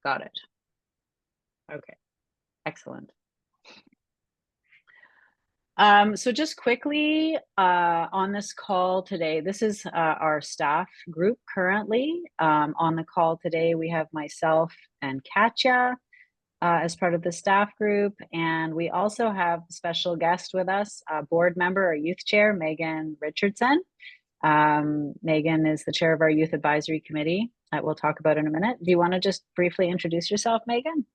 Got it. Okay, excellent. So just quickly on this call today, this is our staff group currently. On the call today, we have myself and Katya as part of the staff group. And we also have a special guest with us, a board member, our youth chair, Megan Richardson. Megan is the chair of our youth advisory committee that we'll talk about in a minute. Do you want to just briefly introduce yourself, Megan?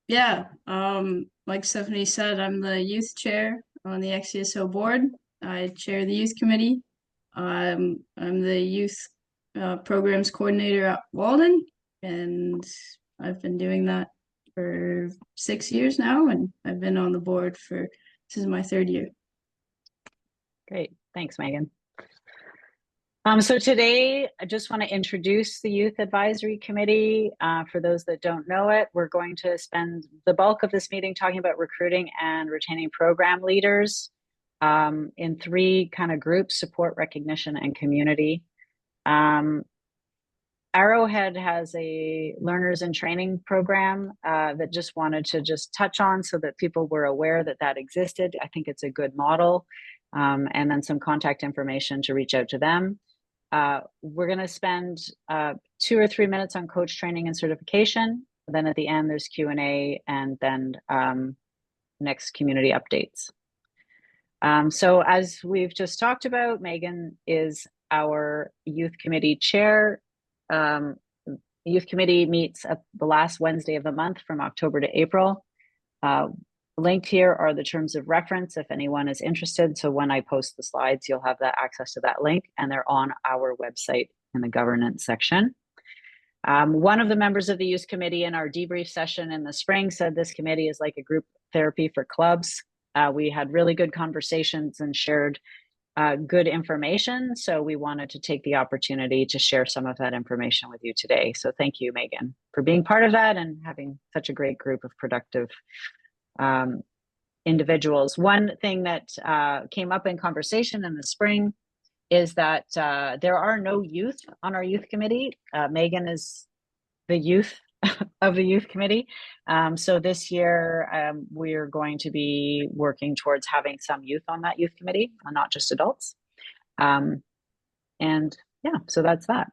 Yeah, like Stephanie said, I'm the youth chair on the XCSO board. I chair the youth committee. I'm the youth programs coordinator at Walden, and I've been doing that for 6 years now, and I've been on the board for, this is my 3rd year. Great, thanks, Megan. So today, I just want to introduce the Youth Advisory Committee. For those that don't know it, we're going to spend the bulk of this meeting talking about recruiting and retaining program leaders in 3 kind of groups: support, recognition, and community. Arrowhead has a learners in training program that just wanted to just touch on so that people were aware that that existed. I think it's a good model. And then some contact information to reach out to them. We're going to spend 2 or 3 minutes on coach training and certification. Then at the end, there's Q&A, and then next community updates. So as we've just talked about, Megan is our youth committee chair. Youth committee meets at the last Wednesday of the month from October to April. Linked here are the terms of reference if anyone is interested. So when I post the slides, you'll have that access to that link, and they're on our website in the governance section. One of the members of the youth committee in our debrief session in the spring said this committee is like a group therapy for clubs. We had really good conversations and shared good information. So we wanted to take the opportunity to share some of that information with you today. So thank you, Megan, for being part of that and having such a great group of productive individuals. One thing that came up in conversation in the spring is that there are no youth on our youth committee. Megan is the youth of the youth committee. So this year we're going to be working towards having some youth on that youth committee, not just adults. And yeah, so that's that.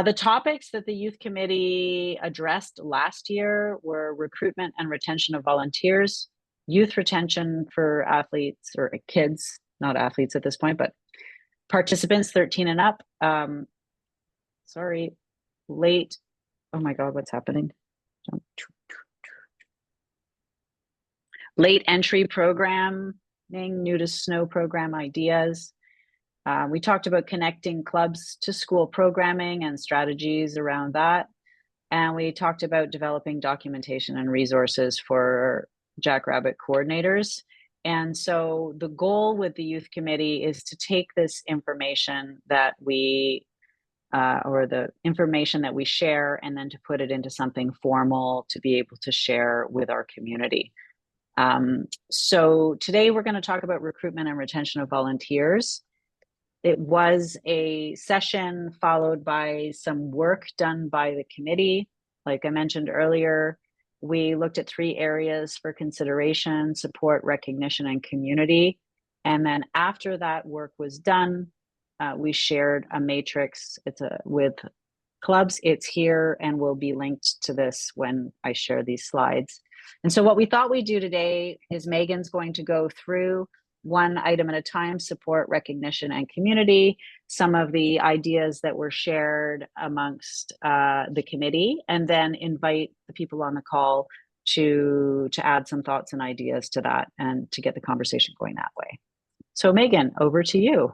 The topics that the youth committee addressed last year were recruitment and retention of volunteers, youth retention for athletes or kids, not athletes at this point, but participants 13 and up. Sorry, late. Oh my God, what's happening? Late entry programming, new to snow program ideas. We talked about connecting clubs to school programming and strategies around that. And we talked about developing documentation and resources for Jackrabbit coordinators. And so the goal with the youth committee is to take this information that we, or the information that we share, and then to put it into something formal to be able to share with our community. So today we're going to talk about recruitment and retention of volunteers. It was a session followed by some work done by the committee. Like I mentioned earlier, we looked at 3 areas for consideration: support, recognition, and community. And then after that work was done, we shared a matrix. It's with clubs. It's here and will be linked to this when I share these slides. And so what we thought we'd do today is Megan's going to go through one item at a time: support, recognition, and community, some of the ideas that were shared amongst the committee, and then invite the people on the call to add some thoughts and ideas to that and to get the conversation going that way. So Megan, over to you.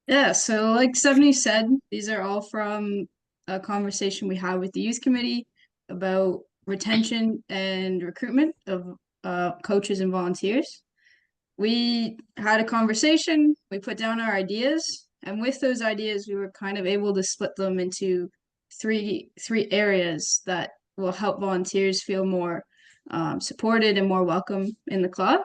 Yeah, so like Stephanie said, these are all from a conversation we had with the youth committee about retention and recruitment of coaches and volunteers. We had a conversation, we put down our ideas, and with those ideas, we were kind of able to split them into three areas that will help volunteers feel more supported and more welcome in the club.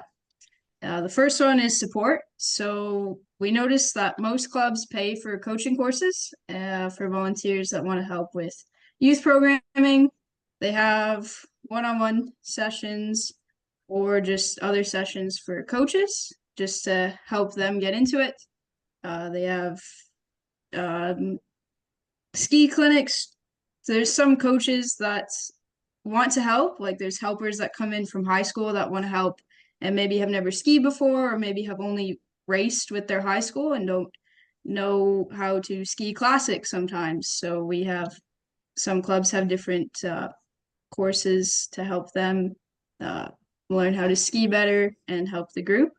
The first one is support. So we noticed that most clubs pay for coaching courses for volunteers that want to help with youth programming. They have one-on-one sessions or just other sessions for coaches just to help them get into it. They have um, ski clinics. There's some coaches that want to help, like there's helpers that come in from high school that want to help and maybe have never skied before or maybe have only raced with their high school and don't know how to ski classic sometimes. So we have some clubs have different courses to help them uh, learn how to ski better and help the group.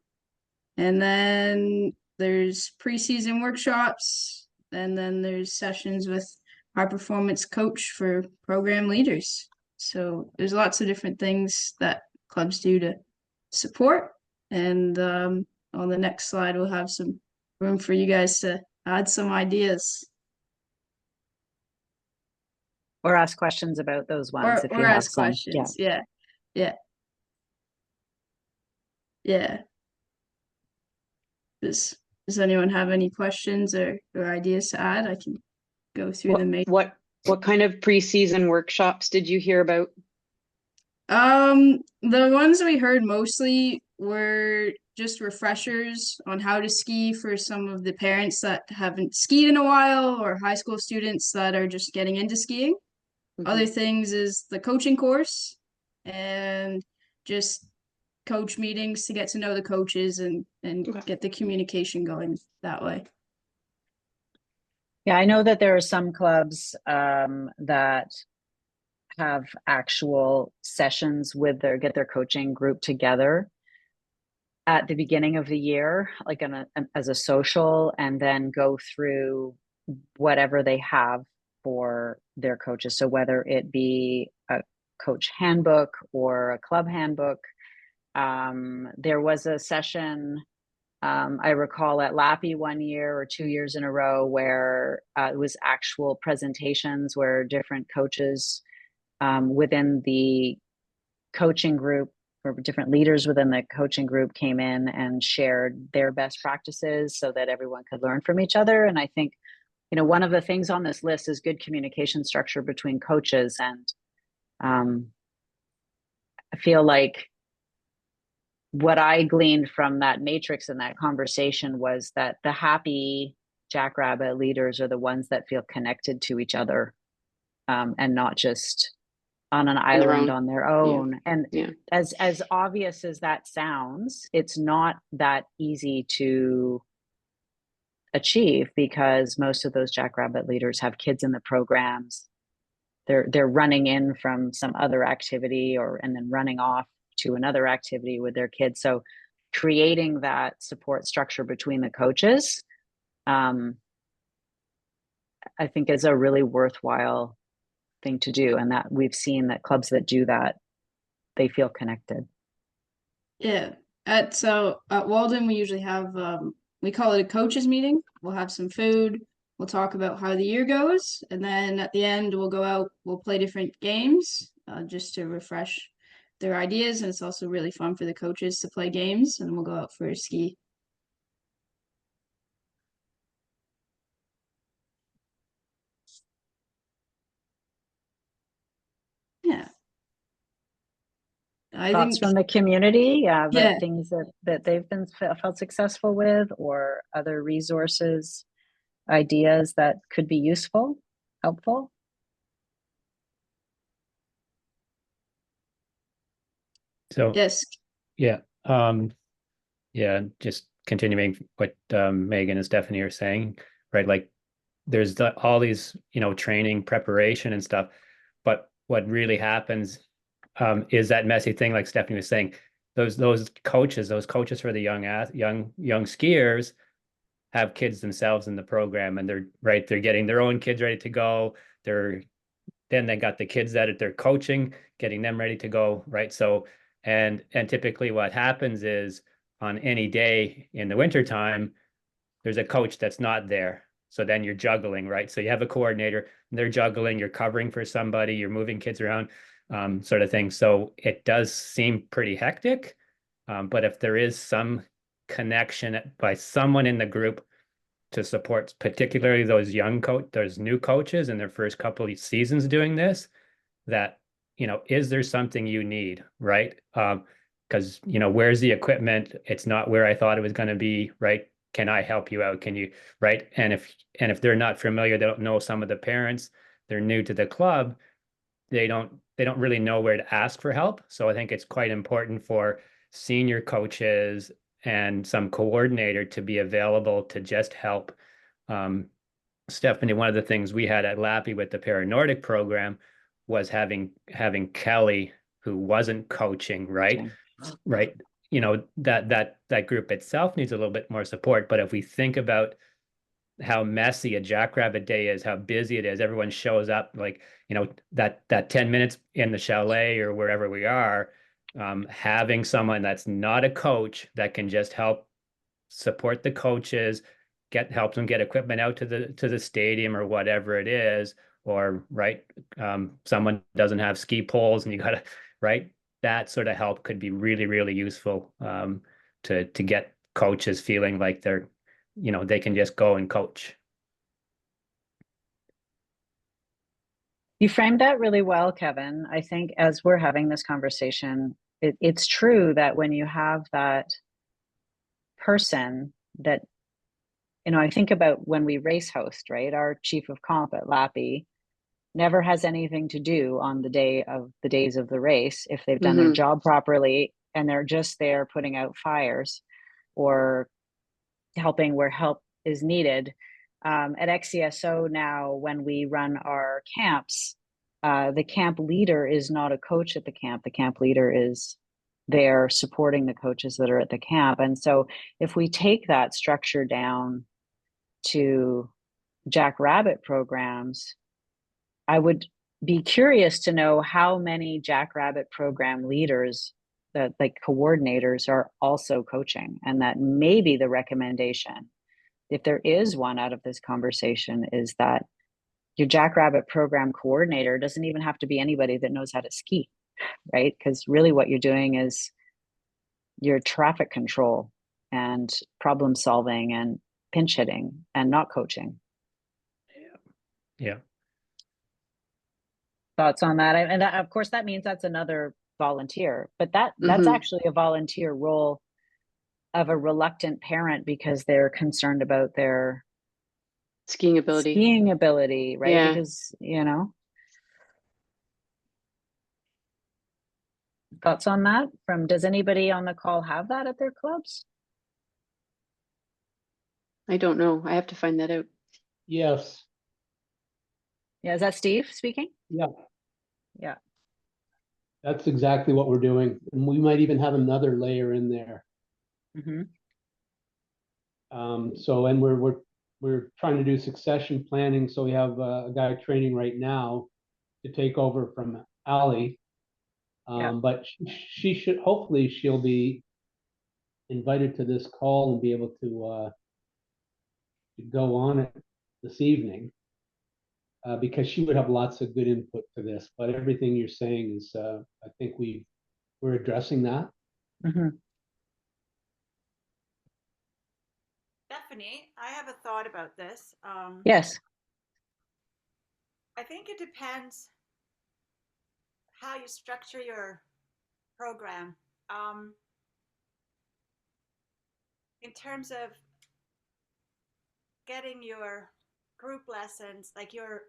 And then there's preseason workshops, and then there's sessions with our performance coach for program leaders. So there's lots of different things that clubs do to support. And on the next slide, we'll have some room for you guys to add some ideas Or ask questions about those ones if or you have ask some. Yeah. questions. Yeah, yeah, yeah. Does anyone have any questions or ideas to add? I can go through the What main. what kind of preseason workshops did you hear about? The ones we heard mostly were just refreshers on how to ski for some of the parents that haven't skied in a while or high school students that are just getting into skiing. Other things is the coaching course and just coach meetings to get to know the coaches and Okay. get the communication going that way. Yeah, I know that there are some clubs that have actual sessions with get their coaching group together at the beginning of the year, like as a social, and then go through whatever they have for their coaches. So whether it be a coach handbook or a club handbook. There was a session I recall at Lappy 1 year or 2 years in a row where it was actual presentations where different coaches within the coaching group or different leaders within the coaching group came in and shared their best practices so that everyone could learn from each other. And I think, one of the things on this list is good communication structure between coaches. And I feel like what I gleaned from that matrix and that conversation was that the happy jackrabbit leaders are the ones that feel connected to each other and not just on an island on their own. And as obvious as that sounds, it's not that easy to achieve because most of those jackrabbit leaders have kids in the programs. They're running in from some other activity and then running off to another activity with their kids. So creating that support structure between the coaches, I think is a really worthwhile thing to do. And that we've seen that clubs that do that, they feel connected. Yeah. At Walden, we usually have we call it a coaches meeting. We'll have some food. We'll talk about how the year goes, and then at the end, we'll go out. We'll play different games just to refresh their ideas, and it's also really fun for the coaches to play games. And we'll go out for a ski. Yeah. I Thoughts think from the community, yeah. things that they've been felt successful with, or other resources, ideas that could be useful, helpful. So Yes. yeah, yeah, just continuing what Megan and Stephanie are saying, right? Like there's all these, training, preparation and stuff, but what really happens is that messy thing, like Stephanie was saying, those coaches for the young skiers have kids themselves in the program, and they're getting their own kids ready to go. Then they got the kids that they're coaching, getting them ready to go, right? So and typically what happens is on any day in the wintertime, there's a coach that's not there. So then you're juggling, right? So you have a coordinator, and they're juggling, you're covering for somebody, you're moving kids around, sort of thing. So it does seem pretty hectic. But if there is some connection by someone in the group to support, particularly those those new coaches in their first couple of seasons doing this, that, is there something you need, right? Because, where's the equipment? It's not where I thought it was going to be, right? Can I help you out? Can you, right? And if they're not familiar, they don't know some of the parents, they're new to the club, they don't really know where to ask for help. So I think it's quite important for senior coaches and some coordinator to be available to just help. Stephanie, one of the things we had at Lappy with the Para-Nordic program was having Kelly, who wasn't coaching, right? Right. That group itself needs a little bit more support. But if we think about how messy a Jackrabbit Day is, how busy it is, everyone shows up, like, that 10 minutes in the chalet or wherever we are, having someone that's not a coach that can just help support the coaches, help them get equipment out to the stadium or whatever it is, or right, someone doesn't have ski poles and you gotta, right, that sort of help could be really, really useful, to get coaches feeling like they can just go and coach. You framed that really well, Kevin. I think as we're having this conversation, it's true that when you have that person that, I think about when we race host, right? Our chief of comp at Lappy never has anything to do on the days of the race if they've done their job properly and they're just there putting out fires or helping where help is needed. At XCSO now, when we run our camps, the camp leader is not a coach at the camp. The camp leader is there supporting the coaches that are at the camp. And so if we take that structure down to Jackrabbit programs, I would be curious to know how many Jackrabbit program leaders, that like coordinators, are also coaching, and that maybe the recommendation, if there is one out of this conversation, is that your Jackrabbit program coordinator doesn't even have to be anybody that knows how to ski, right? Because really what you're doing is your traffic control and problem solving and pinch hitting and not coaching. Yeah. Thoughts on that? And that, of course, that means that's another volunteer, but that's actually a volunteer role of a reluctant parent because they're concerned about their skiing ability, right? Yeah. Because, thoughts on that does anybody on the call have that at their clubs? I don't know. I have to find that out. Yes. Yeah, is that Steve speaking? Yeah. Yeah. That's exactly what we're doing. And we might even have another layer in there. And we're trying to do succession planning. So we have a guy training right now to take over from Ali. But hopefully she'll be invited to this call and be able to go on it this evening, because she would have lots of good input to this. But everything you're saying is, I think we're addressing that. Stephanie, I have a thought about this. Yes. I think it depends how you structure your program. In terms of getting your group lessons, like your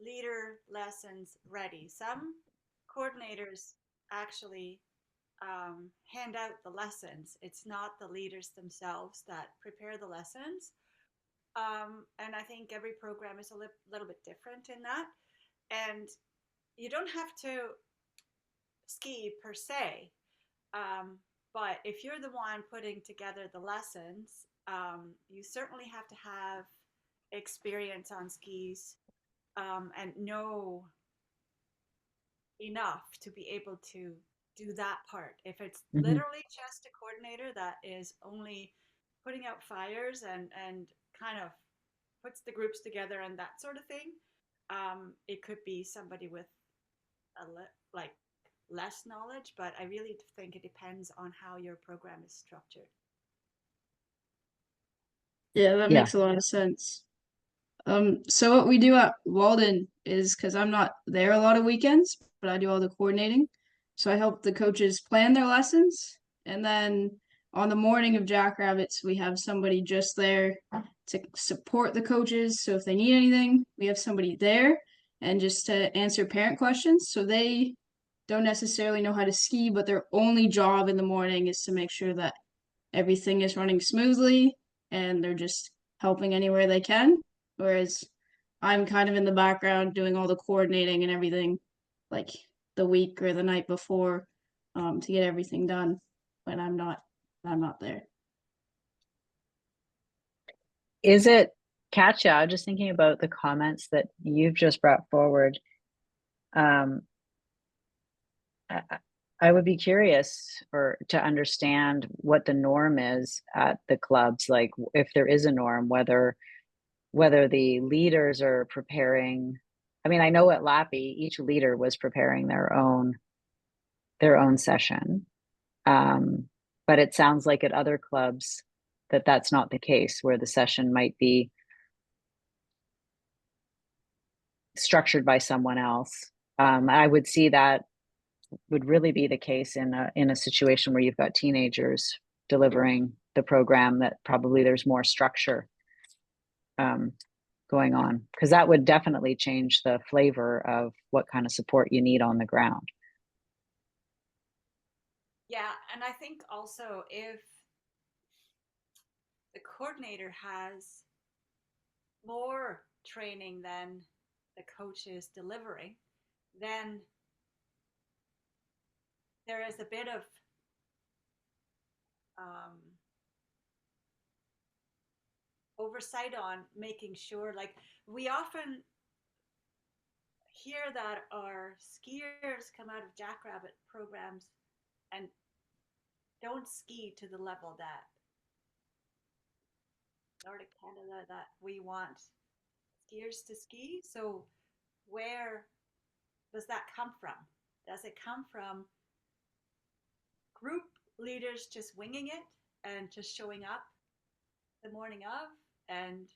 leader lessons, ready. Some coordinators actually hand out the lessons. It's not the leaders themselves that prepare the lessons. And I think every program is a little bit different in that. And you don't have to ski per se, but if you're the one putting together the lessons, you certainly have to have experience on skis, and know enough to be able to do that part. If it's literally just a coordinator that is only putting out fires and kind of puts the groups together and that sort of thing, it could be somebody with like less knowledge, but I really think it depends on how your program is structured. Yeah, that Yeah. makes a lot of sense. So what we do at Walden is, because I'm not there a lot of weekends, but I do all the coordinating. So I help the coaches plan their lessons, and then on the morning of Jackrabbits, we have somebody just there to support the coaches. So if they need anything, we have somebody there, and just to answer parent questions. So they don't necessarily know how to ski, but their only job in the morning is to make sure that everything is running smoothly, and they're just helping anywhere they can. Whereas I'm kind of in the background doing all the coordinating and everything, like the week or the night before, to get everything done when I'm not there. Is it, Katja, just thinking about the comments that you've just brought forward, I, I would be curious to understand what the norm is at the clubs, like if there is a norm, whether the leaders are preparing. I mean, I know at Lappy, each leader was preparing their own session. But it sounds like at other clubs that's not the case, where the session might be structured by someone else. I would see that would really be the case in a situation where you've got teenagers delivering the program, that probably there's more structure going on, because that would definitely change the flavor of what kind of support you need on the ground. Yeah, and I think also if the coordinator has more training than the coach is delivering, then there is a bit of oversight on making sure, like we often hear that our skiers come out of Jackrabbit programs and don't ski to the level that Nordic Canada that we want skiers to ski. So where does that come from? Does it come from group leaders just winging it and just showing up the morning of and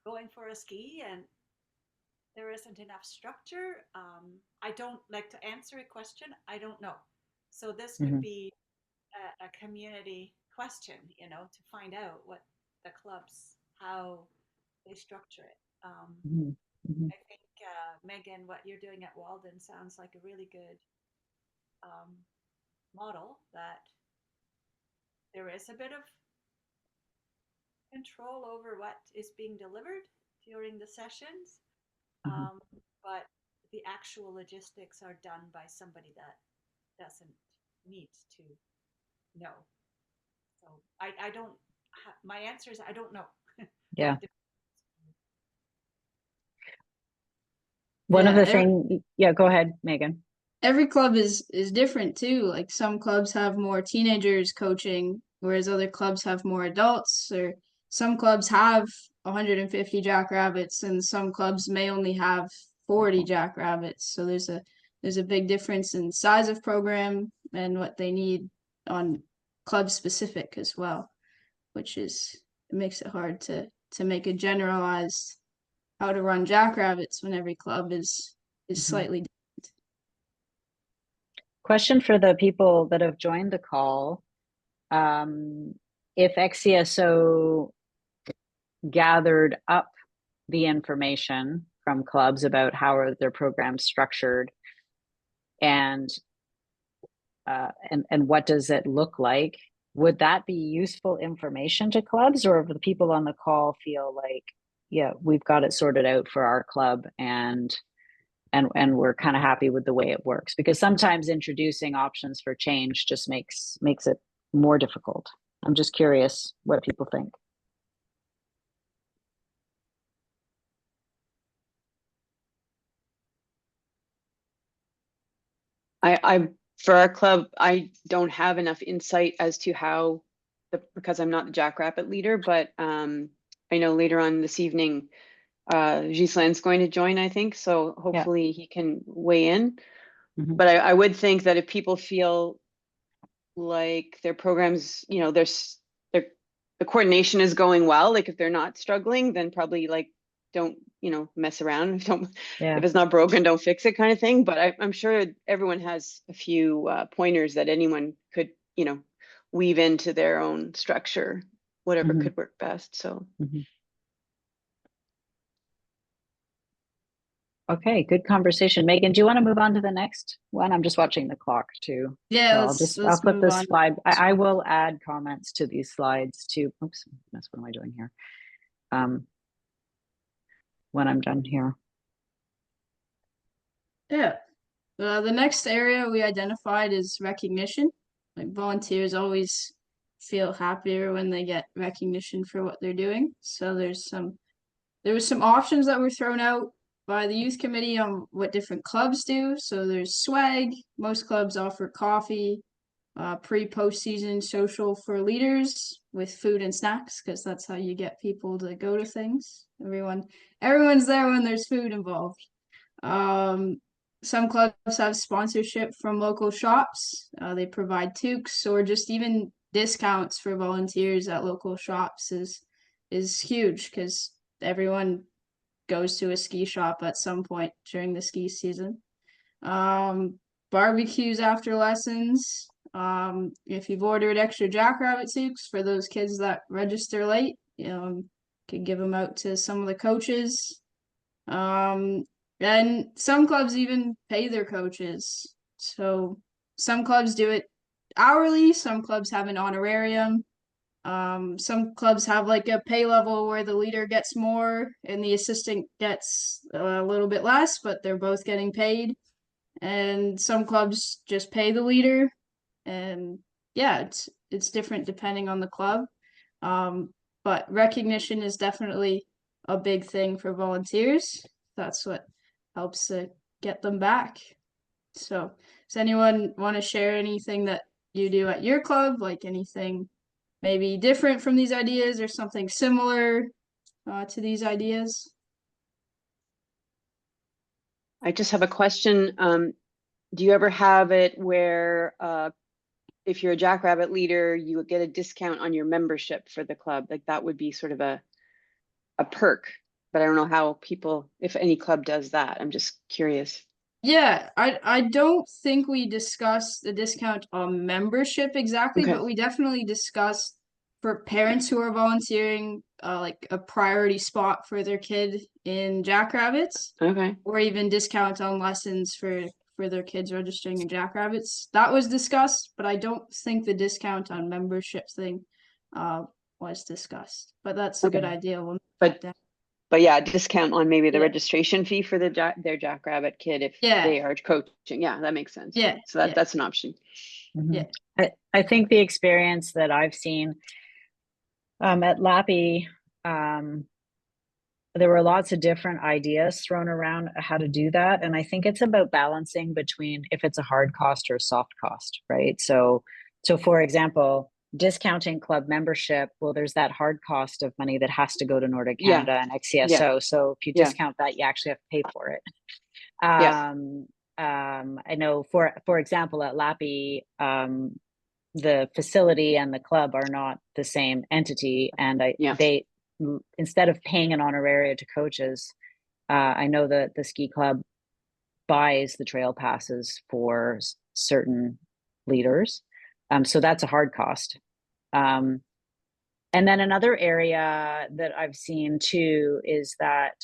going for a ski, and there isn't enough structure? I don't like to answer a question. I don't know. So this would be a community question, to find out what the clubs, how they structure it. I think, Megan, what you're doing at Walden sounds like a really good model, that there is a bit of control over what is being delivered during the sessions, but the actual logistics are done by somebody that doesn't need to know. So I don't, my answer is I don't know. Yeah. Yeah, One of the things, yeah, go ahead, Megan. Every club is different too. Like some clubs have more teenagers coaching, whereas other clubs have more adults, or some clubs have 150 jackrabbits and some clubs may only have 40 jackrabbits. So there's a big difference in size of program and what they need on club specific as well, which it makes it hard to make a generalized how to run jackrabbits when every club is slightly different. Question for the people that have joined the call. If XCSO gathered up the information from clubs about how are their programs structured, and what does it look like, would that be useful information to clubs, or if the people on the call feel like, yeah, we've got it sorted out for our club, and we're kind of happy with the way it works? Because sometimes introducing options for change just makes it more difficult. I'm just curious what people think. I for our club, I don't have enough insight as to how because I'm not the Jackrabbit leader, but I know later on this evening, Ghislaine's going to join, I think. So hopefully he can weigh in. But I would think that if people feel like their programs, you know, the coordination is going well, like if they're not struggling, then probably like don't, you know, mess around. Don't, Yeah. if it's not broken, don't fix it kind of thing. But I'm sure everyone has a few pointers that anyone could, you know, weave into their own structure, whatever could work best. So. Okay, good conversation. Megan, do you want to move on to the next one? I'm just watching the clock too. Yeah, So let's I'll flip move this on. slide. I will add comments to these slides too. Oops, that's what am I doing here? When I'm done here. Yeah. The next area we identified is recognition. Like volunteers always feel happier when they get recognition for what they're doing. So there was some options that were thrown out by the youth committee on what different clubs do. So there's swag. Most clubs offer coffee, pre-postseason social for leaders with food and snacks, because that's how you get people to go to things. Everyone's there when there's food involved. Some clubs have sponsorship from local shops. They provide toques or just even discounts for volunteers at local shops is huge, because everyone goes to a ski shop at some point during the ski season. Barbecues after lessons. If you've ordered extra Jackrabbit toques for those kids that register late, you know, could give them out to some of the coaches. And some clubs even pay their coaches. So some clubs do it hourly, some clubs have an honorarium. Some clubs have like a pay level where the leader gets more and the assistant gets a little bit less, but they're both getting paid. And some clubs just pay the leader. And yeah, it's different depending on the club. But recognition is definitely a big thing for volunteers. That's what helps to get them back. So, does anyone want to share anything that you do at your club, like anything maybe different from these ideas or something similar to these ideas? I just have a question. Do you ever have it where if you're a Jackrabbit leader, you would get a discount on your membership for the club? Like that would be sort of a perk, but I don't know how people, if any club does that. I'm just curious. Yeah, I don't think we discussed the discount on membership exactly, Okay. but we definitely discussed for parents who are volunteering, like a priority spot for their kid in Jackrabbits, Okay. or even discount on lessons for their kids registering in Jackrabbits. That was discussed, but I don't think the discount on membership thing was discussed. But that's a good Okay. idea. We'll But yeah, discount on maybe the Yeah. registration fee for their Jackrabbit kid if Yeah. they are coaching. Yeah, that makes sense. Yeah, So yeah. that's an option. Yeah. I think the experience that I've seen at Lappy, there were lots of different ideas thrown around how to do that. And I think it's about balancing between if it's a hard cost or a soft cost, right? So for example, discounting club membership, well, there's that hard cost of money that has to go to Nordic Yeah. Canada and XCSO. Yeah. So if you Yeah. discount that, you actually have to pay for it. Yes. I know for example, at Lappy, the facility and the club are not the same entity, and they instead of paying an honoraria to coaches, I know that the ski club buys the trail passes for certain leaders, so that's a hard cost. And then another area that I've seen too is that,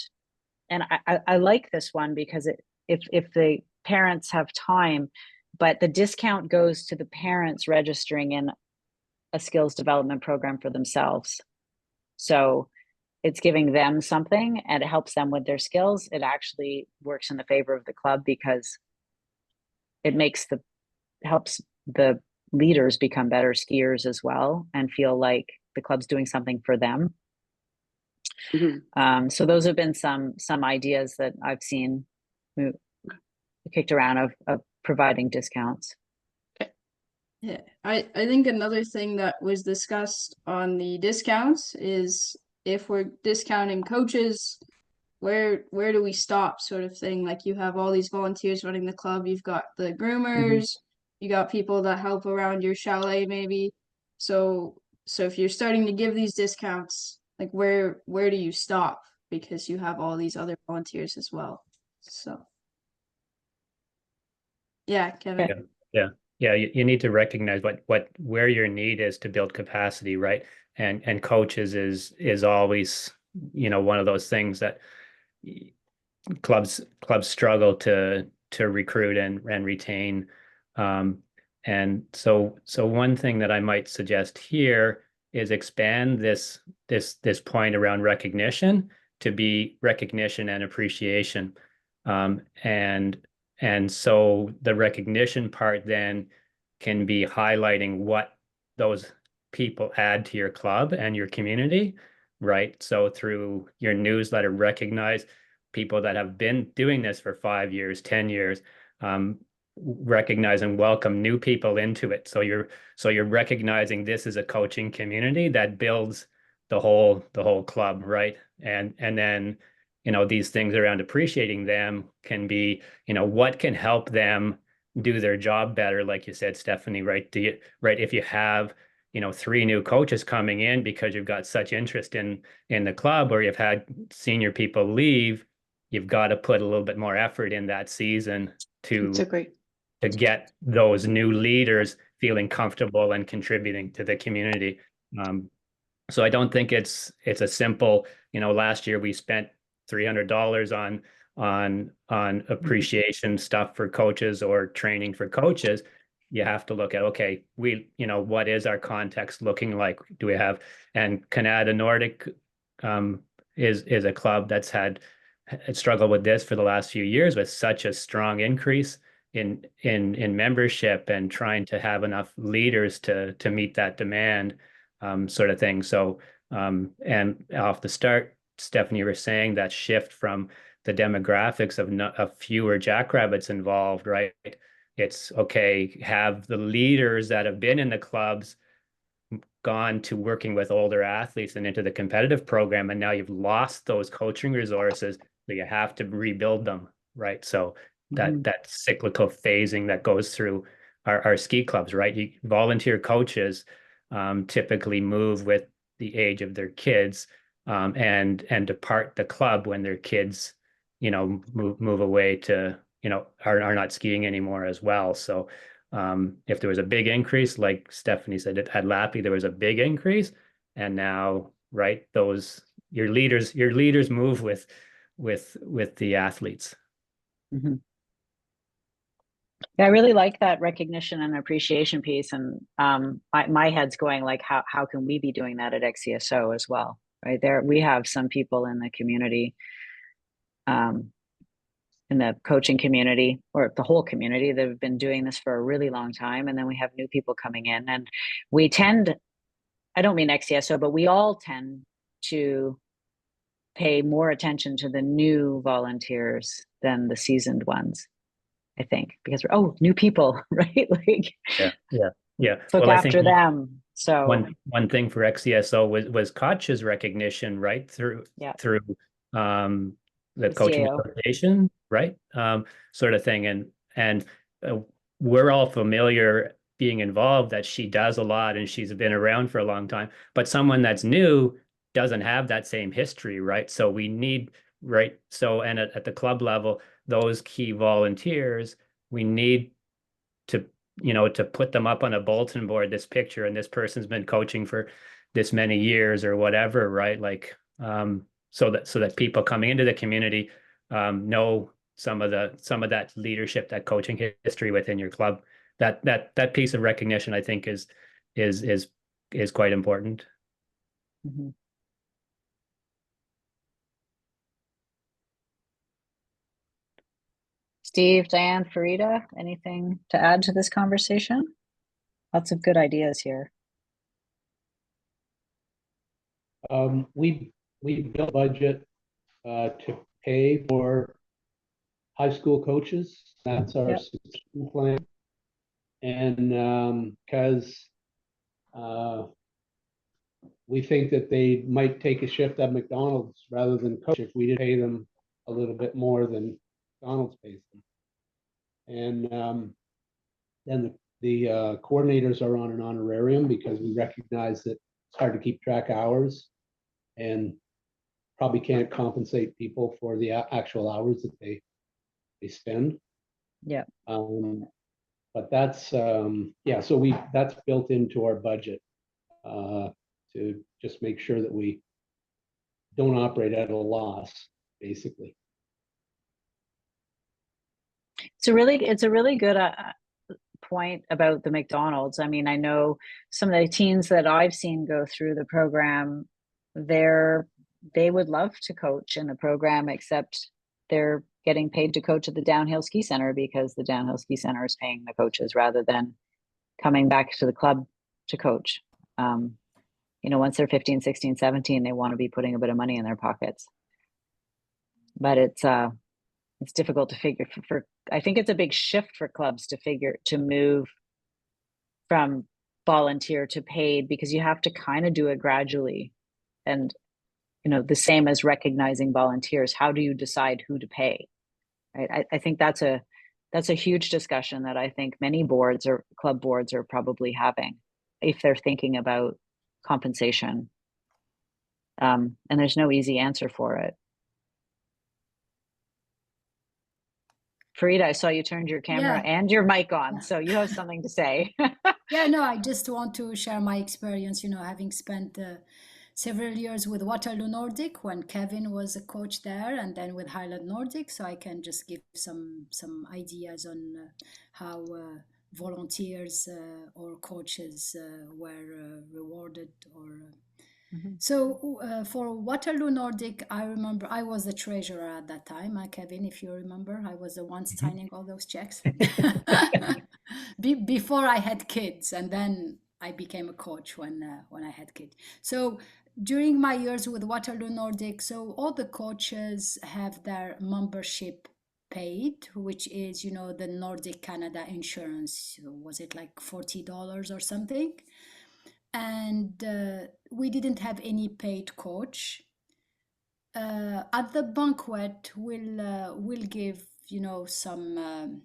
and I like this one because if the parents have time, but the discount goes to the parents registering in a skills development program for themselves. So it's giving them something and it helps them with their skills. It actually works in the favor of the club because it helps the leaders become better skiers as well and feel like the club's doing something for them. Mm-hmm. So those have been some ideas that I've seen kicked around of providing discounts. Yeah, I think another thing that was discussed on the discounts is if we're discounting coaches, where do we stop, sort of thing. Like, you have all these volunteers running the club, you've got the groomers, you got people that help around your chalet maybe. So if you're starting to give these discounts, like, where do you stop? Because you have all these other volunteers as well. So yeah, Kevin. Yeah, you need to recognize where your need is to build capacity, right? And coaches is always, one of those things that clubs struggle to recruit and retain. And so one thing that I might suggest here is expand this point around recognition to be recognition and appreciation. And so the recognition part then can be highlighting what those people add to your club and your community, right? So through your newsletter, recognize people that have been doing this for 5 years, 10 years, recognize and welcome new people into it. So you're recognizing this is a coaching community that builds the whole club, right? And then these things around appreciating them can be, what can help them do their job better, like you said, Stephanie, right? If you have 3 new coaches coming in because you've got such interest in the club, or you've had senior people leave, you've got to put a little bit more effort in that season to get those new leaders feeling comfortable and contributing to the community. So I don't think it's a simple, last year we spent $300 on appreciation stuff for coaches or training for coaches. You have to look at, okay, what is our context looking like? Do we have, and Canada Nordic is a club that's had struggled with this for the last few years, with such a strong increase in membership and trying to have enough leaders to meet that demand, sort of thing. So and off the start, Stephanie, you were saying that shift from the demographics of fewer jackrabbits involved, right? It's okay, have the leaders that have been in the clubs gone to working with older athletes and into the competitive program, and now you've lost those coaching resources, so you have to rebuild them, right? So that cyclical phasing that goes through our ski clubs, right? Volunteer coaches typically move with the age of their kids, and depart the club when their kids move away to are not skiing anymore as well. So if there was a big increase, like Stephanie said, at Lappy there was a big increase, and now, right, your leaders move with the athletes. Yeah, I really like that recognition and appreciation piece, and my head's going like, how can we be doing that at XCSO as well, right? There we have some people in the community, in the coaching community, or the whole community, that have been doing this for a really long time, and then we have new people coming in, and we tend, I don't mean XCSO, but we all tend to pay more attention to the new volunteers than the seasoned ones, I think, because we're new people, right? Like, yeah. look Well, I after think them. So one thing for XCSO was Koch's recognition, right? Through the coaching CAO. association, right? Sort of thing. And we're all familiar being involved that she does a lot and she's been around for a long time. But someone that's new doesn't have that same history, right? So we need, right? So, and at the club level, those key volunteers, we need to to put them up on a bulletin board, this picture, and this person's been coaching for this many years or whatever, right? Like, so that people coming into the community know some of that leadership, that coaching history within your club. That piece of recognition, I think, is quite important. Steve, Diane, Farida, anything to add to this conversation? Lots of good ideas here. We built a budget to pay for high school coaches. That's our succession plan. And because we think that they might take a shift at McDonald's rather than coach if we did pay them a little bit more than McDonald's pays them. And then the coordinators are on an honorarium because we recognize that it's hard to keep track of hours and probably can't compensate people for the actual hours that they spend. Yeah. But that's yeah, so that's built into our budget to just make sure that we don't operate at a loss, basically. It's a really good point about the McDonald's. I mean, I know some of the teens that I've seen go through the program, they would love to coach in the program, except they're getting paid to coach at the downhill ski center because the downhill ski center is paying the coaches rather than coming back to the club to coach. You know, once they're 15, 16, 17, they want to be putting a bit of money in their pockets. But it's difficult to figure for I think it's a big shift for clubs to move from volunteer to paid, because you have to kind of do it gradually. And, you know, the same as recognizing volunteers, how do you decide who to pay? Right. I think that's a huge discussion that I think many boards or club boards are probably having if they're thinking about compensation. And there's no easy answer for it. Farida, I saw you turned your camera and your mic on, so you have something to say. Yeah, no, I just want to share my experience, you know, having spent several years with Waterloo Nordic when Kevin was a coach there, and then with Highland Nordic, so I can just give some ideas on how volunteers or coaches were rewarded or So for Waterloo Nordic, I remember I was the treasurer at that time, Kevin, if you remember. I was the one signing all those checks before I had kids, and then I became a coach when I had kids. So during my years with Waterloo Nordic, so all the coaches have their membership paid, which is, you know, the Nordic Canada insurance. So was it like $40 or something? And we didn't have any paid coach. At the banquet, we'll give, you know, some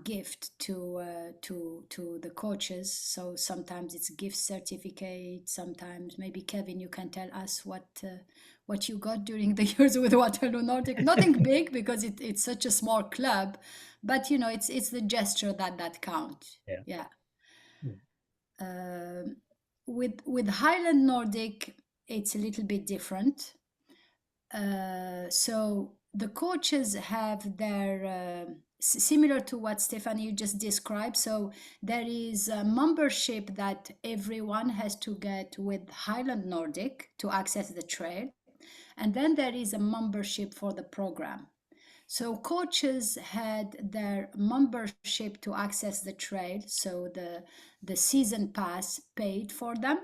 gift to the coaches. So sometimes it's gift certificate. Sometimes maybe Kevin, you can tell us what you got during the years with Waterloo Nordic. Nothing big because it's such a small club, but you know it's the gesture that counts. Yeah. With Highland Nordic, it's a little bit different. So the coaches have their similar to what Stephanie just described. So there is a membership that everyone has to get with Highland Nordic to access the trail, and then there is a membership for the program. So coaches had their membership to access the trail, so the season pass paid for them,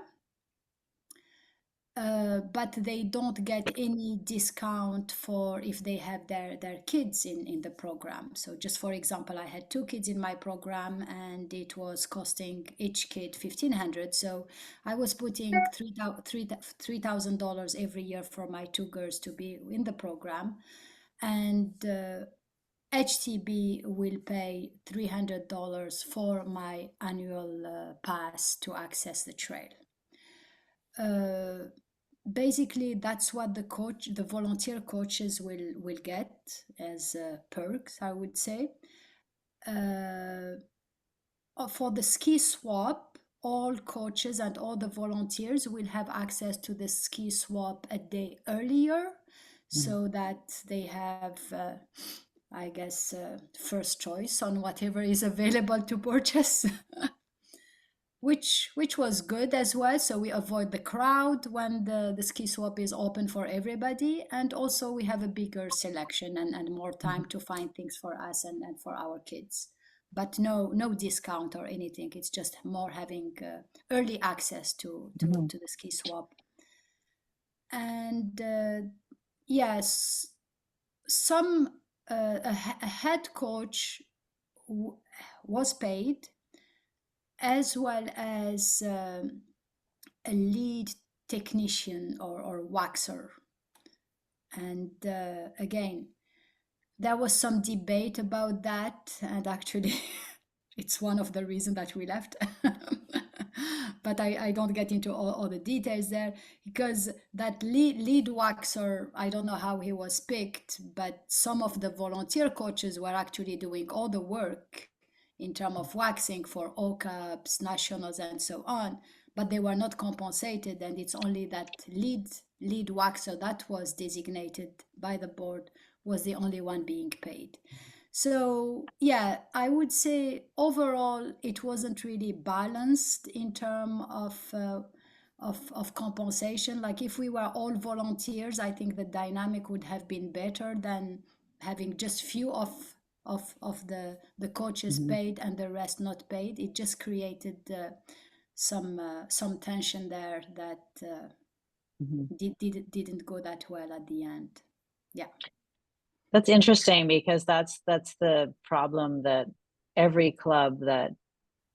but they don't get any discount for if they have their kids in the program. So just for example, I had 2 kids in my program and it was costing each kid $1,500. So I was putting $3,000 every year for my 2 girls to be in the program. And HTB will pay $300 for my annual pass to access the trail. Basically, that's what the volunteer coaches will get as perks, I would say. For the ski swap, all coaches and all the volunteers will have access to the ski swap a day earlier, so that they have, I guess, first choice on whatever is available to purchase, which was good as well. So we avoid the crowd when the ski swap is open for everybody, and also we have a bigger selection and more time to find things for us and for our kids. But no discount or anything. It's just more having early access to the ski swap. And yes, a head coach was paid, as well as a lead technician or waxer. And again, there was some debate about that, and actually it's one of the reasons that we left. But I don't get into all the details there, because that lead waxer, I don't know how he was picked, but some of the volunteer coaches were actually doing all the work in terms of waxing for O Cups, nationals, and so on, but they were not compensated, and it's only that lead waxer that was designated by the board was the only one being paid. So yeah, I would say overall it wasn't really balanced in terms of compensation. Like if we were all volunteers, I think the dynamic would have been better than having just few of the coaches paid and the rest not paid. It just created some tension there that didn't go that well at the end. Yeah. That's interesting, because that's the problem that every club that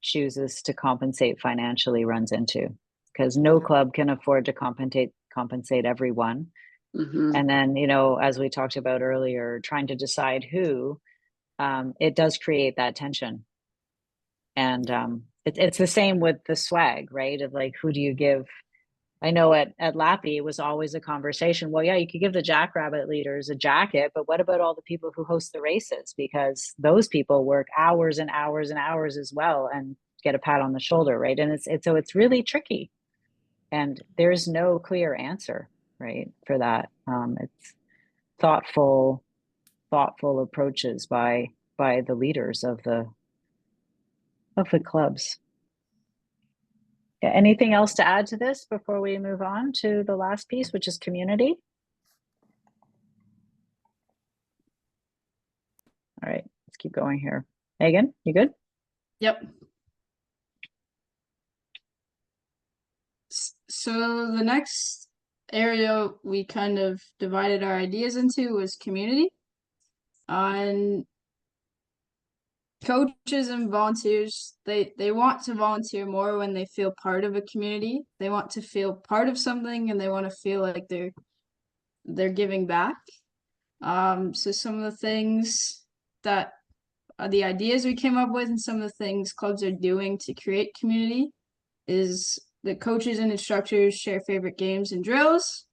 chooses to compensate financially runs into, because no club can afford to compensate everyone. And then, you know, as we talked about earlier, trying to decide who, it does create that tension. And it's the same with the swag, right? Of like, who do you give? I know at Lappy, it was always a conversation. Well, yeah, you could give the Jackrabbit leaders a jacket, but what about all the people who host the races? Because those people work hours and hours and hours as well and get a pat on the shoulder, right? And so it's really tricky, and there's no clear answer, right, for that. It's thoughtful approaches by the leaders of the clubs. Yeah, anything else to add to this before we move on to the last piece, which is community? All right, let's keep going here. Megan, you good? Yep. So the next area we kind of divided our ideas into was community. And coaches and volunteers, they want to volunteer more when they feel part of a community. They want to feel part of something, and they want to feel like they're giving back. So some of the things that the ideas we came up with, and some of the things clubs are doing to create community, is the coaches and instructors share favorite games and drills.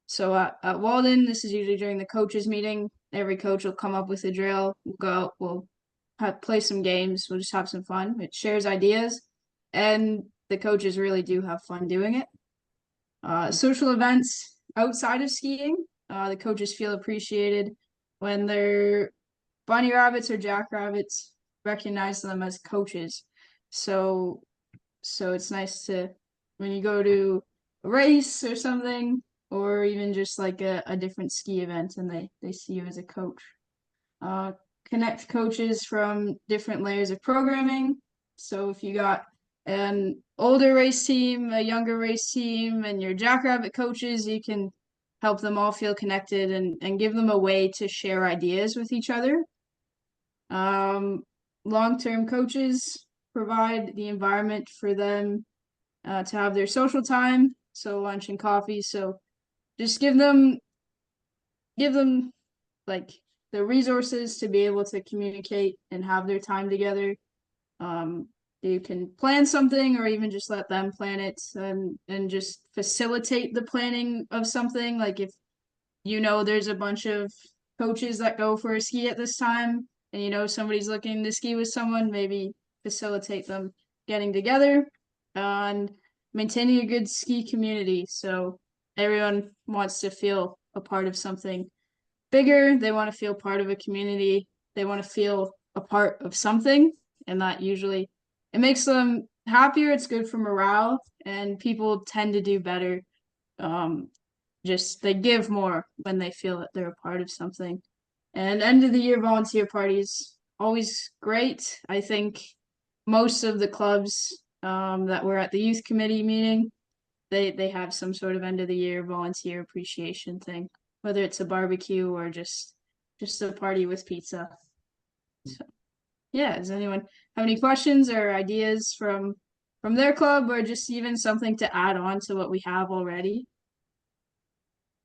So at Walden, this is usually during the coaches meeting. Every coach will come up with a drill. We'll go out, we'll play some games. We'll just have some fun. It shares ideas, and the coaches really do have fun doing it. Social events outside of skiing, the coaches feel appreciated when their bunny rabbits or jackrabbits recognize them as coaches. So it's nice to, when you go to a race or something, or even just like a different ski event, and they see you as a coach. Connect coaches from different layers of programming. So if you got an older race team, a younger race team, and your jackrabbit coaches, you can help them all feel connected and give them a way to share ideas with each other. Long-term coaches provide the environment for them to have their social time, so lunch and coffee. So just give them like the resources to be able to communicate and have their time together. You can plan something, or even just let them plan it, and just facilitate the planning of something. Like if you know there's a bunch of coaches that go for a ski at this time, and you know somebody's looking to ski with someone, maybe facilitate them getting together and maintaining a good ski community. So everyone wants to feel a part of something bigger. They want to feel part of a community. They want to feel a part of something, and that usually it makes them happier. It's good for morale, and people tend to do better. Just they give more when they feel that they're a part of something. And end of the year volunteer parties, always great. I think most of the clubs that were at the youth committee meeting, they have some sort of end of the year volunteer appreciation thing, whether it's a barbecue or just a party with pizza. So yeah, does anyone have any questions or ideas from their club, or just even something to add on to what we have already?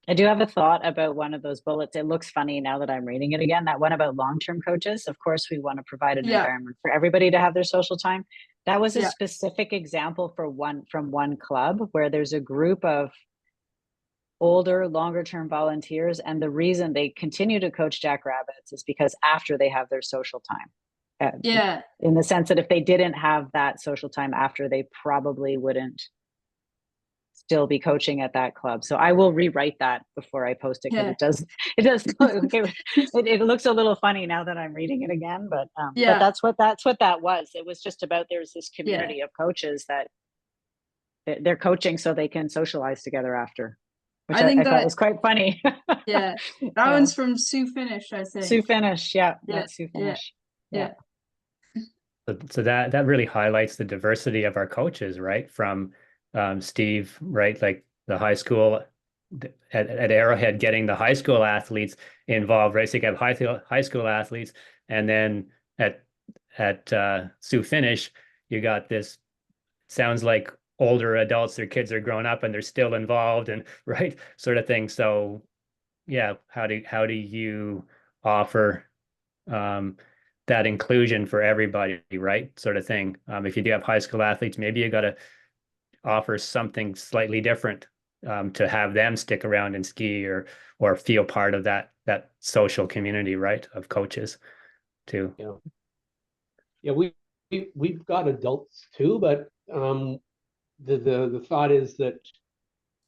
I do have a thought about one of those bullets. It looks funny now that I'm reading it again. That one about long-term coaches. Of course, we want to provide an Yeah. environment for everybody to have their social time. That was a Yeah. specific example from one club where there's a group of older, longer term volunteers. And the reason they continue to coach jackrabbits is because after they have their social time. Yeah. In the sense that if they didn't have that social time after, they probably wouldn't still be coaching at that club. So I will rewrite that before I post it, because Yeah. it does it looks a little funny now that I'm reading it again, but Yeah. that's what that was. It was just about, there's this community of coaches that they're coaching so they can socialize together after, which I think I thought that was quite funny. yeah, that one's from Sue Finish, I think. Sue Finish, yeah, Yeah, that's Sue yeah, Finish. yeah. So that really highlights the diversity of our coaches, right? From Steve, right? Like the high school at Arrowhead, getting the high school athletes involved, right? So you have high school athletes, and then at Sioux Finish, you got this, sounds like older adults, their kids are grown up and they're still involved, and right, sort of thing. So yeah, how do you offer that inclusion for everybody, right? Sort of thing. If you do have high school athletes, maybe you got to offer something slightly different to have them stick around and ski or feel part of that social community, right, of coaches too. Yeah, we've got adults too, but the thought is that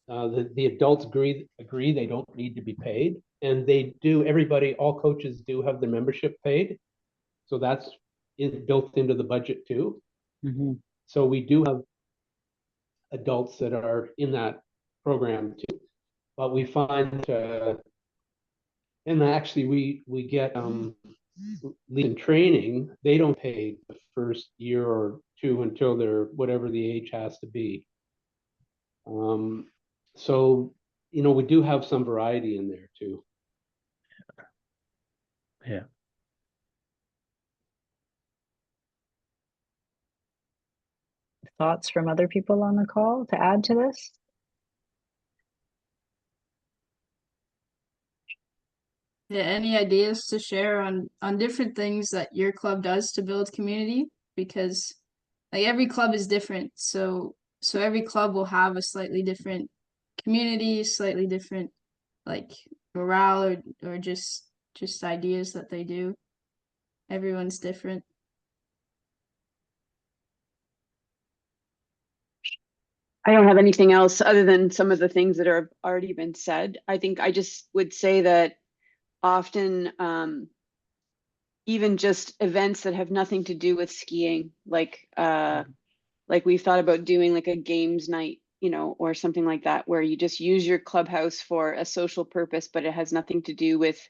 the adults agree they don't need to be paid, and they do. All coaches do have their membership paid, so that's built into the budget too. Mm-hmm. So we do have adults that are in that program too, but we find and actually we get in training, they don't pay the first year or two until they're whatever the age has to be. So we do have some variety in there too. Yeah. Thoughts from other people on the call to add to this? Yeah, any ideas to share on different things that your club does to build community? Because like every club is different, so every club will have a slightly different community, slightly different like morale or just ideas that they do. Everyone's different. I don't have anything else other than some of the things that are already been said. I think I just would say that often even just events that have nothing to do with skiing, like we've thought about doing like a games night, or something like that, where you just use your clubhouse for a social purpose, but it has nothing to do with,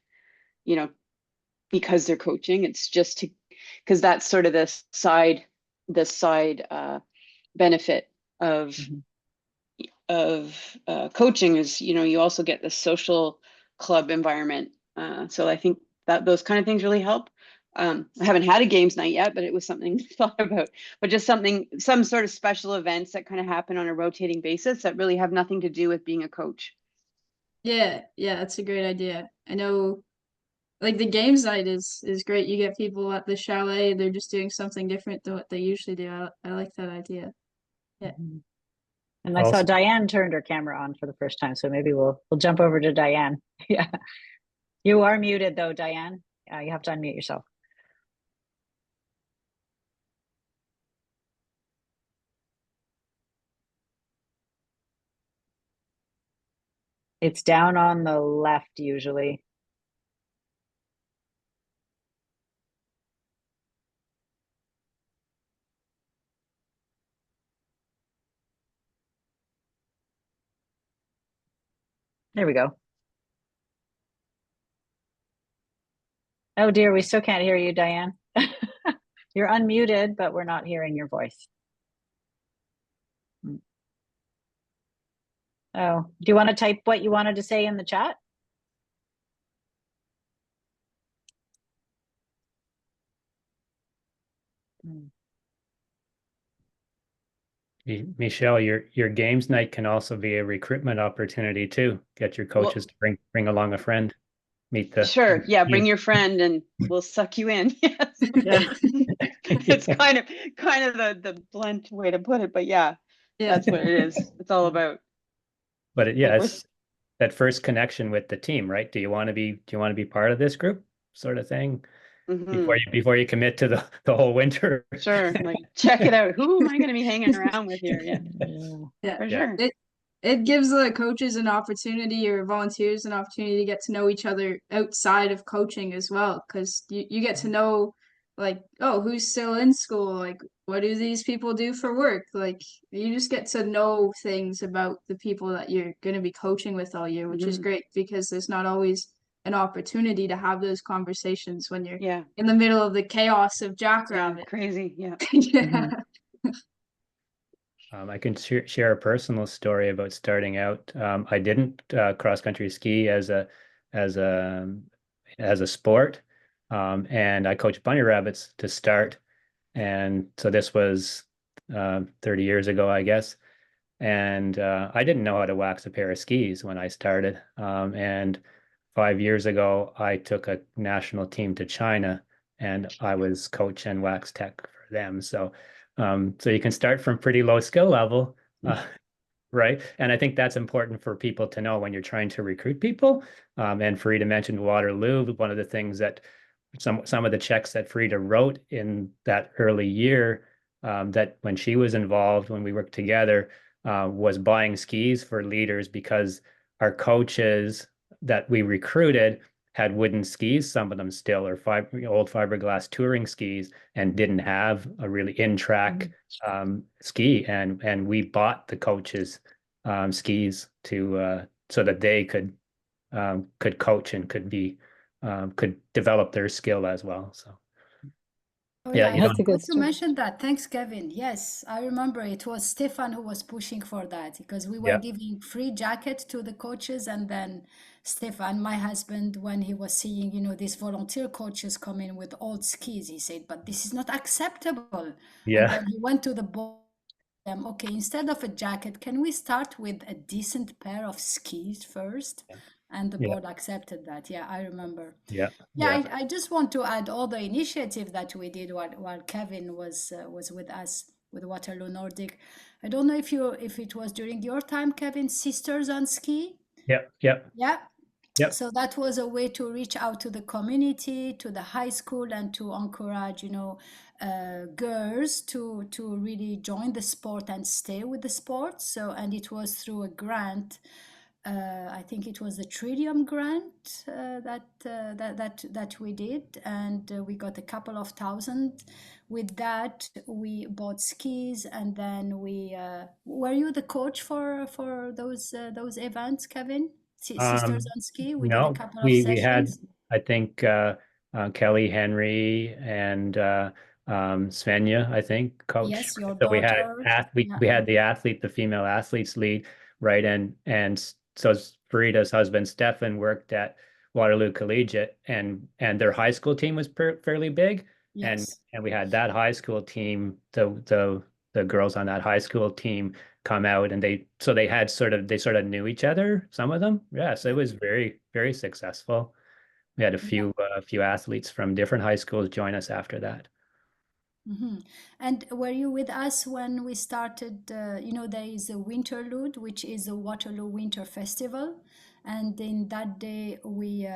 because they're coaching. It's just because that's sort of the side benefit of coaching is, you also get the social club environment. So I think that those kind of things really help. I haven't had a games night yet, but it was something to thought about. But just some sort of special events that kind of happen on a rotating basis that really have nothing to do with being a coach. Yeah, that's a great idea. I know like the games night is great. You get people at the chalet, they're just doing something different than what they usually do. I like that idea. Yeah. And I saw Diane turned her camera on for the first time, so maybe we'll jump over to Diane. Yeah, you are muted though, Diane. You have to unmute yourself. It's down on the left usually. There we go. Oh dear, we still can't hear you, Diane. You're unmuted, but we're not hearing your voice. Oh, do you want to type what you wanted to say in the chat? Michelle, your games night can also be a recruitment opportunity too. Get your Well, coaches to bring along a friend, meet the sure. Yeah. Bring team. your friend and we'll suck you in. Yes. Yeah. It's kind of the blunt way to put it, but yeah, Yeah. that's what it is. It's all about. But yeah, Like we're it's that first connection with the team, right? Do you want to be part of this group, sort of thing, mhm. before you commit to the whole winter? Sure. Like check it out. Who am I going to be hanging around with here? Yeah, Yeah. for Yeah. sure. It gives the coaches an opportunity or volunteers an opportunity to get to know each other outside of coaching as well, because you get to know, like, oh, who's still in school, like what do these people do for work, like you just get to know things about the people that you're going to be coaching with all year, which is Mhm. great because there's not always an opportunity to have those conversations when you're Yeah. in the middle of the chaos of It's going Jackrabbit. crazy. Yeah. Yeah. I can share a personal story about starting out. I didn't cross country ski as a as a sport, and I coached bunny rabbits to start. And so this was 30 years ago, I guess. And I didn't know how to wax a pair of skis when I started. And 5 years ago, I took a national team to China, and I was coach and wax tech for them. So you can start from pretty low skill level, right? And I think that's important for people to know when you're trying to recruit people. And Farida mentioned Waterloo. One of the things that some of the checks that Frida wrote in that early year, that when she was involved, when we worked together, was buying skis for leaders because our coaches that we recruited had wooden skis, some of them still, or old fiberglass touring skis, and didn't have a really in-track ski. And we bought the coaches skis to so that they could coach and could develop their skill as well. So Oh yeah, yeah, you I That's a don't. good forgot to story. mention that. Thanks, Kevin. Yes, I remember it was Stefan who was pushing for that because we were Yeah, giving free jacket to the coaches, and then Stefan, my husband, when he was seeing, these volunteer coaches come in with old skis, he said, "But this is not acceptable." And yeah, then he went to the board. Okay, instead of a jacket, can we start with a decent pair of skis first? And the yeah, board accepted that. Yeah, I remember. yeah, Yeah, yeah. I just want to add all the initiative that we did while Kevin was with us with Waterloo Nordic. I don't know if it was during your time, Kevin, Sisters on Ski. Yep, yep, Yeah. yep. So that was a way to reach out to the community, to the high school, and to encourage, girls to really join the sport and stay with the sport. So, and it was through a grant. I think it was the Tritium grant that we did, and we got a couple of thousand. With that, we bought skis, and then we were you the coach for those events, Kevin? Sisters Um, on Ski. We did a no, couple of we had, sessions. I think, Kelly Henry and Svenja, I think, coach. Yes, your So we had daughter. Yeah. we had the female athletes lead, right? And so Farida's husband Stefan worked at Waterloo Collegiate, and their high school team was fairly big, and Yes. and we had that high school team, the girls on that high school team come out, and they sort of knew each other, some of them. Yeah, so it was very, very successful. We had a Yeah. few athletes from different high schools join us after that. Mm-hmm. And were you with us when we started? There is a Winterlude, which is a Waterloo Winter Festival, and in that day we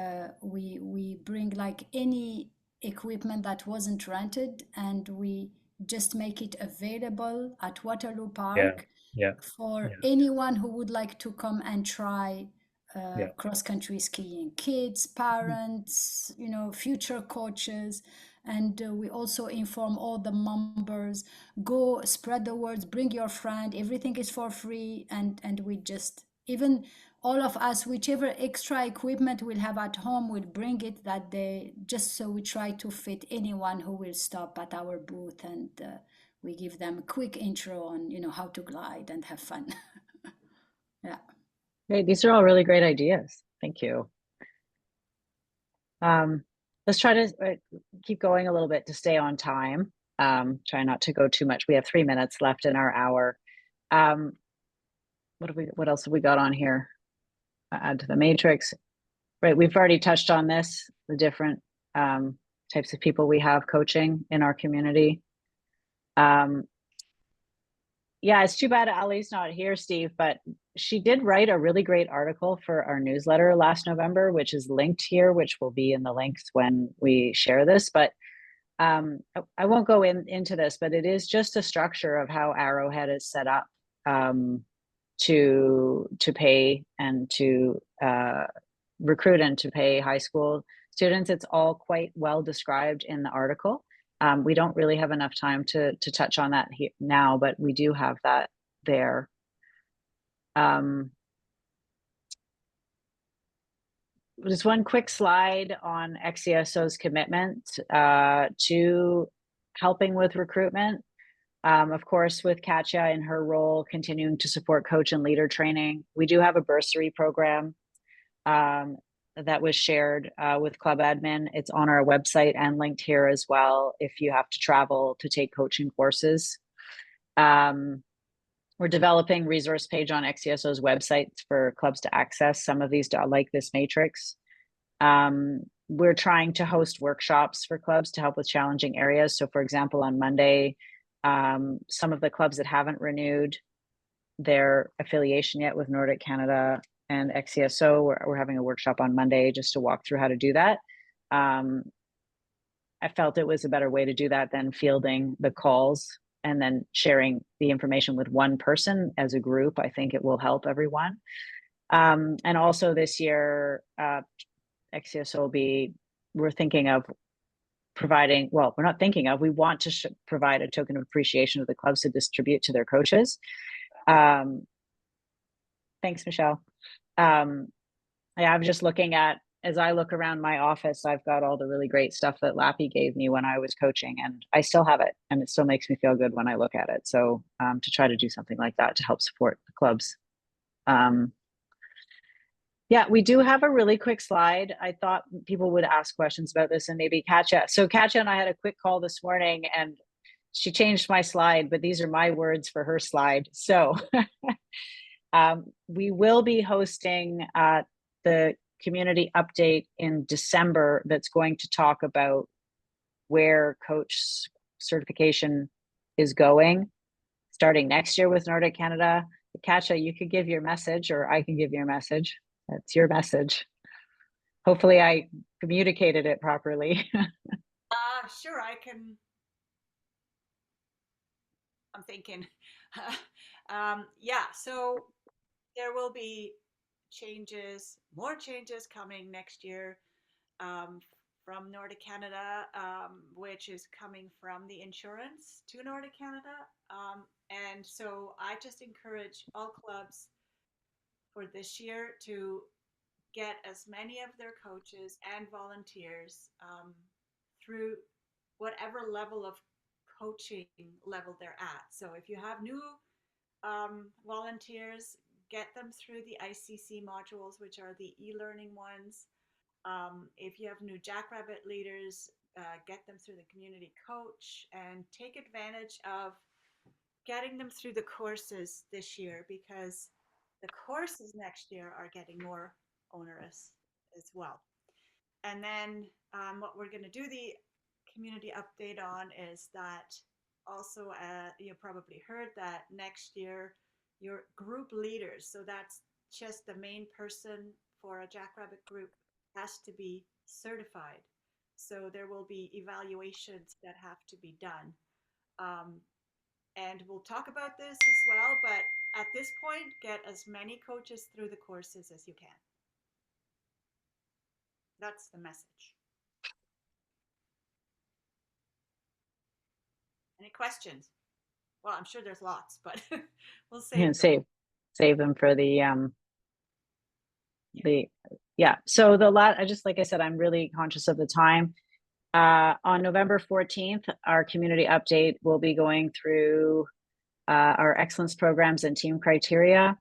bring like any equipment that wasn't rented, and we just make it available at Waterloo Yeah, Park yeah, for yeah, anyone who would like to come and try yeah. cross-country skiing, kids, parents, future coaches. And we also inform all the members, go spread the words, bring your friend, everything is for free. And we just, even all of us, whichever extra equipment we'll have at home, we'll bring it that day, just so we try to fit anyone who will stop at our booth, and we give them a quick intro on how to glide and have fun. Yeah. Great. These are all really great ideas. Thank you. Let's try to keep going a little bit to stay on time. Try not to go too much. We have 3 minutes left in our hour. What else have we got on here? Add to the matrix. Right, we've already touched on this, the different types of people we have coaching in our community. Yeah, it's too bad Ali's not here, Steve, but she did write a really great article for our newsletter last November, which is linked here, which will be in the links when we share this. But I won't go into this, but it is just a structure of how Arrowhead is set up to pay and to recruit and to pay high school students. It's all quite well described in the article. We don't really have enough time to touch on that now, but we do have that there. Just one quick slide on XCSO's commitment to helping with recruitment. Of course, with Katya in her role, continuing to support coach and leader training. We do have a bursary program that was shared with club admin. It's on our website and linked here as well if you have to travel to take coaching courses. We're developing resource page on XCSO's website for clubs to access some of these, like this matrix. We're trying to host workshops for clubs to help with challenging areas. So for example, on Monday, some of the clubs that haven't renewed their affiliation yet with Nordic Canada and XCSO, we're having a workshop on Monday just to walk through how to do that. I felt it was a better way to do that than fielding the calls and then sharing the information with one person as a group. I think it will help everyone. And also this year, XCSO will be, we're thinking of providing, well, we're not thinking of, we want to provide a token of appreciation of the clubs to distribute to their coaches. Thanks, Michelle. Yeah, I'm just looking at, as I look around my office, I've got all the really great stuff that Lappy gave me when I was coaching, and I still have it, and it still makes me feel good when I look at it. So to try to do something like that to help support the clubs. Yeah, we do have a really quick slide. I thought people would ask questions about this, and maybe Katya. So Katya and I had a quick call this morning, and she changed my slide, but these are my words for her slide. So we will be hosting the community update in December that's going to talk about where coach certification is going starting next year with Nordic Canada. Katya, you could give your message, or I can give your message. That's your message. Hopefully I communicated it properly. Sure, I can. I'm thinking. Yeah, so there will be changes, more changes coming next year from Nordic Canada, which is coming from the insurance to Nordic Canada. And so I just encourage all clubs for this year to get as many of their coaches and volunteers through whatever level of coaching level they're at. So if you have new volunteers, get them through the ICC modules, which are the e-learning ones. If you have new Jackrabbit leaders, get them through the community coach and take advantage of getting them through the courses this year, because the courses next year are getting more onerous as well. And then what we're going to do the community update on is that also you probably heard that next year your group leaders, so that's just the main person for a Jackrabbit group, has to be certified. So there will be evaluations that have to be done. And we'll talk about this as well, but at this point, get as many coaches through the courses as you can. That's the message. Any questions? Well, I'm sure there's lots, but we'll save them for the yeah. So I just, like I said, I'm really conscious of the time. On November 14th, our community update will be going through our excellence programs and team criteria.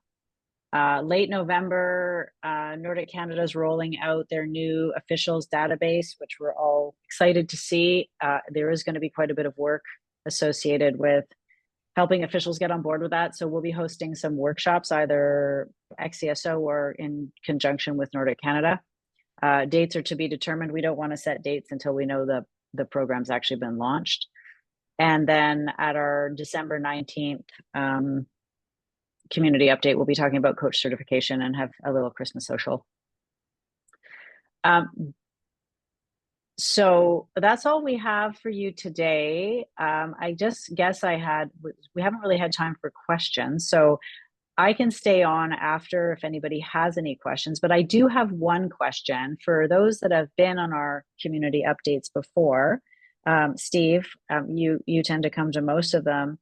Late November, Nordic Canada is rolling out their new officials database, which we're all excited to see. There is going to be quite a bit of work associated with helping officials get on board with that. So we'll be hosting some workshops, either XCSO or in conjunction with Nordic Canada. Dates are to be determined. We don't want to set dates until we know the program's actually been launched. And then at our December 19th community update, we'll be talking about coach certification and have a little Christmas social. So that's all we have for you today. I just guess we haven't really had time for questions. So I can stay on after if anybody has any questions, but I do have one question for those that have been on our community updates before. Steve, you tend to come to most of them.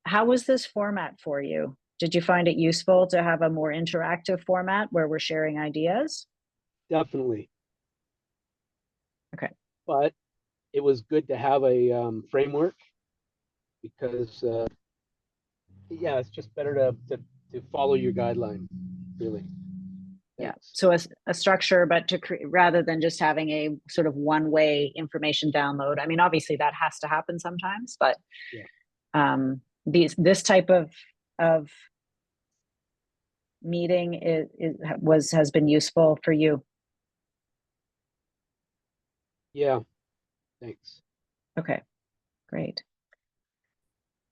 How was this format for you? Did you find it useful to have a more interactive format where we're sharing ideas? Definitely. Okay. But it was good to have a framework because, yeah, it's just better to follow your guideline, really. Yeah. Thanks. So a structure, but rather than just having a sort of one-way information download. I mean, obviously that has to happen sometimes, but yeah. This type of meeting has been useful for you. Yeah. Thanks. Okay, great.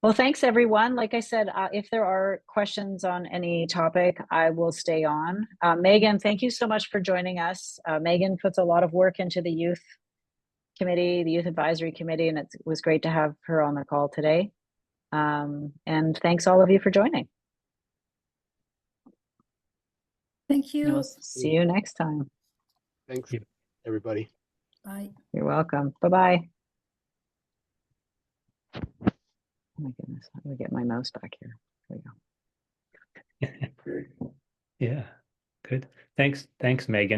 Well, thanks everyone. Like I said, if there are questions on any topic, I will stay on. Megan, thank you so much for joining us. Megan puts a lot of work into the youth committee, the youth advisory committee, and it was great to have her on the call today. And thanks all of you for joining. Thank you. We'll see you next time. Thanks, everybody. Bye. You're welcome. Bye-bye. Oh my goodness, let me get my mouse back here. There we go. Yeah, good. Thanks, Megan.